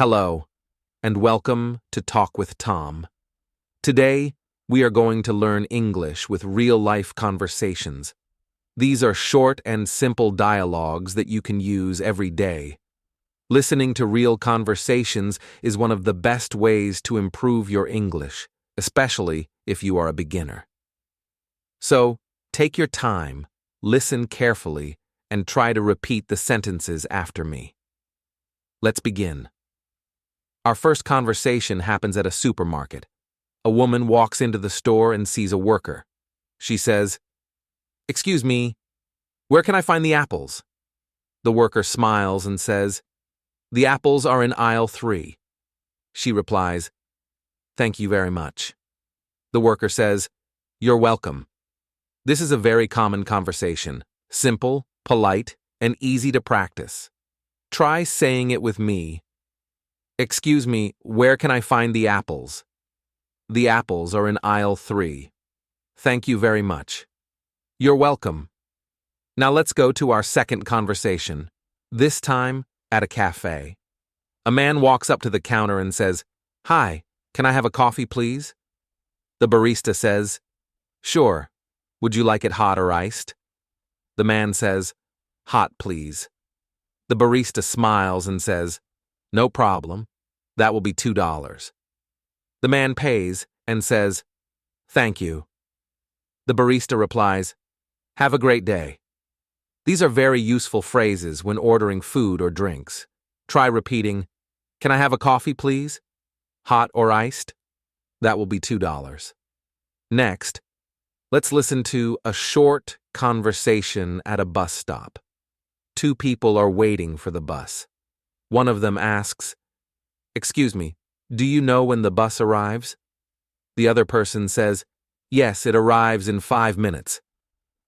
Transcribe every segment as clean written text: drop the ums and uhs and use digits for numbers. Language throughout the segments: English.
Hello, and welcome to Talk with Tom. Today, we are going to learn English with real-life conversations. These are short and simple dialogues that you can use every day. Listening to real conversations is one of the best ways to improve your English, especially if you are a beginner. So, take your time, listen carefully, and try to repeat the sentences after me. Let's begin. Our first conversation happens at a supermarket. A woman walks into the store and sees a worker. She says, "Excuse me, where can I find the apples?" The worker smiles and says, "The apples are in aisle 3. She replies, "Thank you very much." The worker says, "You're welcome." This is a very common conversation, simple, polite, and easy to practice. Try saying it with me. "Excuse me, where can I find the apples?" "The apples are in aisle 3. Thank you very much." "You're welcome." Now let's go to our second conversation, this time at a cafe. A man walks up to the counter and says, "Hi, can I have a coffee, please?" The barista says, "Sure. Would you like it hot or iced?" The man says, "Hot, please." The barista smiles and says, "No problem. That will be $2. The man pays and says, "Thank you." The barista replies, "Have a great day." These are very useful phrases when ordering food or drinks. Try repeating, "Can I have a coffee, please? Hot or iced?" That will be $2. Next, let's listen to a short conversation at a bus stop. Two people are waiting for the bus. One of them asks, "Excuse me, do you know when the bus arrives?" The other person says, "Yes, it arrives in 5 minutes."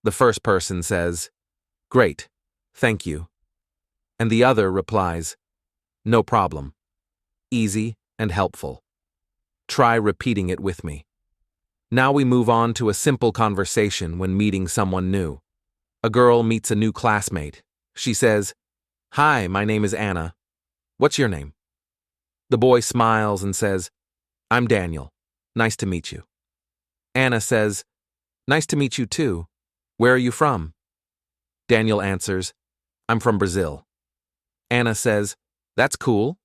The first person says, "Great, thank you." And the other replies, "No problem." Easy and helpful. Try repeating it with me. Now we move on to a simple conversation when meeting someone new. A girl meets a new classmate. She says, "Hi, my name is Anna. What's your name?" The boy smiles and says, "I'm Daniel. Nice to meet you." Anna says, "Nice to meet you too. Where are you from?" Daniel answers, "I'm from Brazil." Anna says, "That's cool."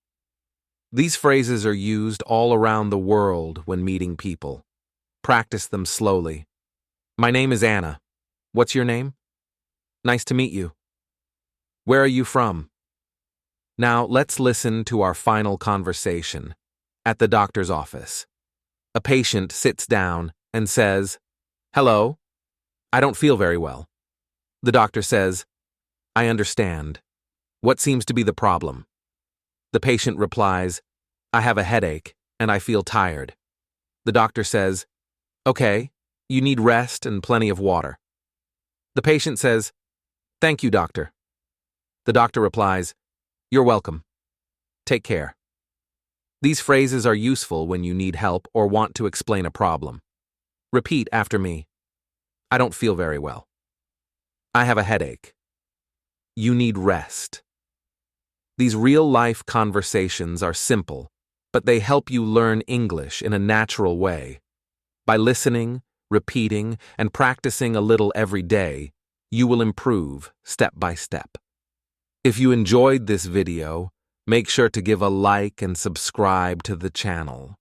These phrases are used all around the world when meeting people. Practice them slowly. "My name is Anna. What's your name?" "Nice to meet you." "Where are you from?" Now let's listen to our final conversation at the doctor's office. A patient sits down and says, "Hello, I don't feel very well." The doctor says, "I understand. What seems to be the problem?" The patient replies, "I have a headache and I feel tired." The doctor says, "Okay, you need rest and plenty of water." The patient says, "Thank you, doctor." The doctor replies, "You're welcome. Take care." These phrases are useful when you need help or want to explain a problem. Repeat after me. "I don't feel very well." "I have a headache." "You need rest." These real-life conversations are simple, but they help you learn English in a natural way. By listening, repeating, and practicing a little every day, you will improve step by step. If you enjoyed this video, make sure to give a like and subscribe to the channel.